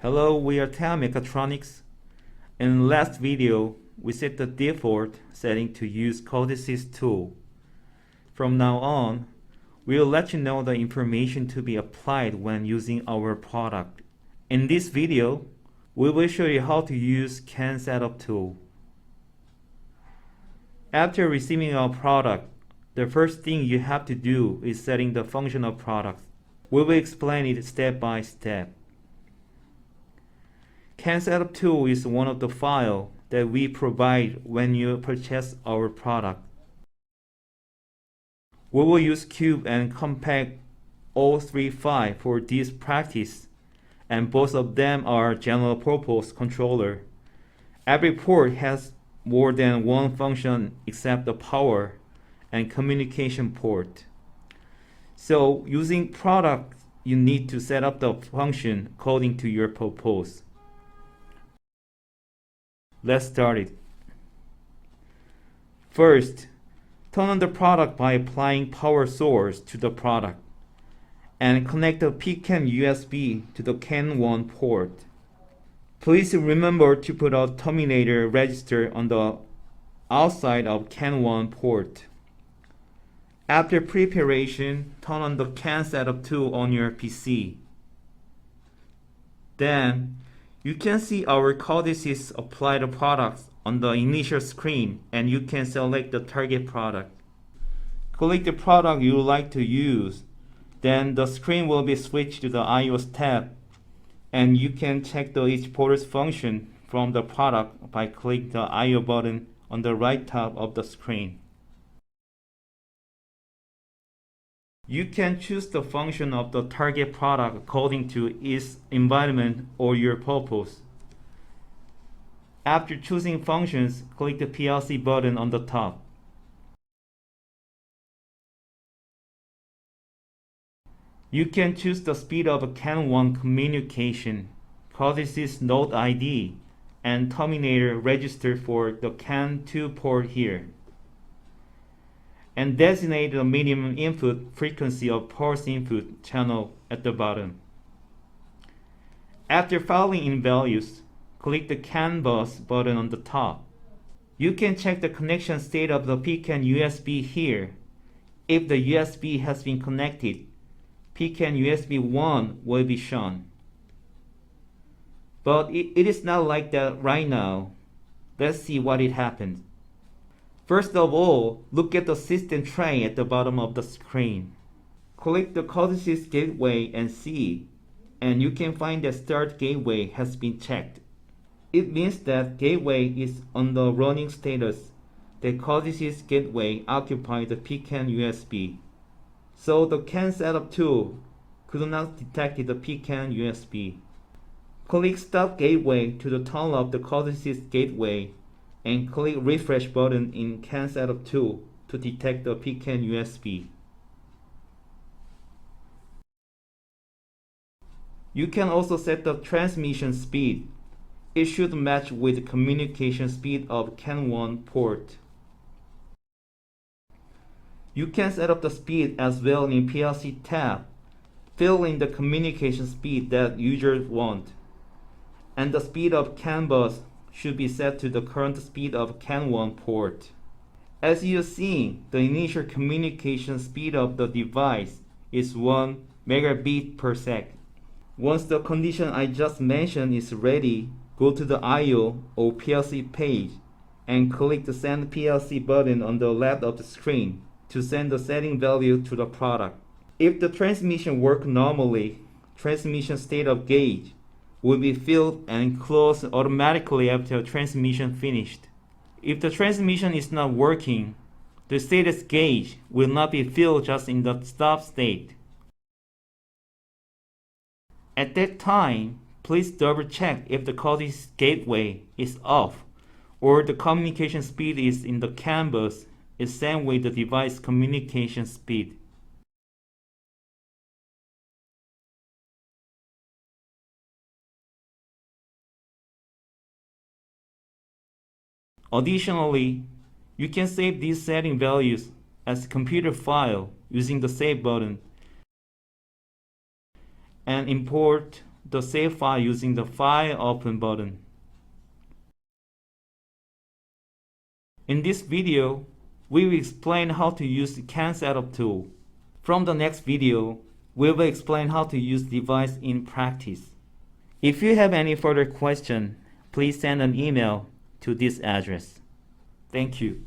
Hello, we are TAM Mechatronics. In the last video, we set the default setting to use Codesys tool. From now on, we'll let you know the information to be applied when using our product. In this video, we will show you how to use CAN Setup tool. After receiving our product, the first thing you have to do is setting the function of product. We will explain it step by step. CAN Setup tool is one of the files that we provide when you purchase our product. We will use Cube and Compact 035 for this practice, and both of them are general purpose controller. Every port has more than one function except the power and communication port. So using product, you need to set up the function according to your purpose. Let's start it. First, turn on the product by applying power source to the product and connect the PCAN USB to the CAN 1 port. Please remember to put a terminator register on the outside of CAN 1 port. After preparation, turn on the CAN Setup tool on your PC. Then, you can see our Codesys applied products on the initial screen, and you can select the target product. Click the product you would like to use. Then the screen will be switched to the iOS tab, and you can check the each port's function from the product by clicking the IO button on the right top of the screen. You can choose the function of the target product according to its environment or your purpose. After choosing functions, click the PLC button on the top. You can choose the speed of CAN 1 communication, Codesys Node ID, and terminator register for the CAN 2 port here, and designate the minimum input frequency of pulse input channel at the bottom. After filling in values, click the CAN bus button on the top. You can check the connection state of the PCAN USB here. If the USB has been connected, PCAN USB 1 will be shown. But it is not like that right now. Let's see what it happened. First of all, look at the system tray at the bottom of the screen. Click the Codesys gateway and see, and you can find that start gateway has been checked. It means that gateway is on the running status. The Codesys gateway occupies the PCAN USB. So the CAN Setup tool could not detect the PCAN USB. Click Stop Gateway to turn off the Codesys gateway, and click Refresh button in CAN Setup tool to detect the PCAN USB. You can also set the transmission speed. It should match with the communication speed of CAN 1 port. You can set up the speed as well in PLC tab. Fill in the communication speed that users want, and the speed of CAN bus should be set to the current speed of CAN 1 port. As you see, the initial communication speed of the device is 1 megabit per second. Once the condition I just mentioned is ready, go to the IO or PLC page and click the Send PLC button on the left of the screen to send the setting value to the product. If the transmission works normally, transmission state of gauge will be filled and closed automatically after transmission finished. If the transmission is not working, the status gauge will not be filled just in the stop state. At that time, please double check if the Codesys gateway is off or the communication speed is in the CAN bus is same with the device communication speed. Additionally, you can save these setting values as a computer file using the Save button and import the save file using the File Open button. In this video, we will explain how to use the CAN setup tool. From the next video, we will explain how to use the device in practice. If you have any further question, please send an email to this address. Thank you.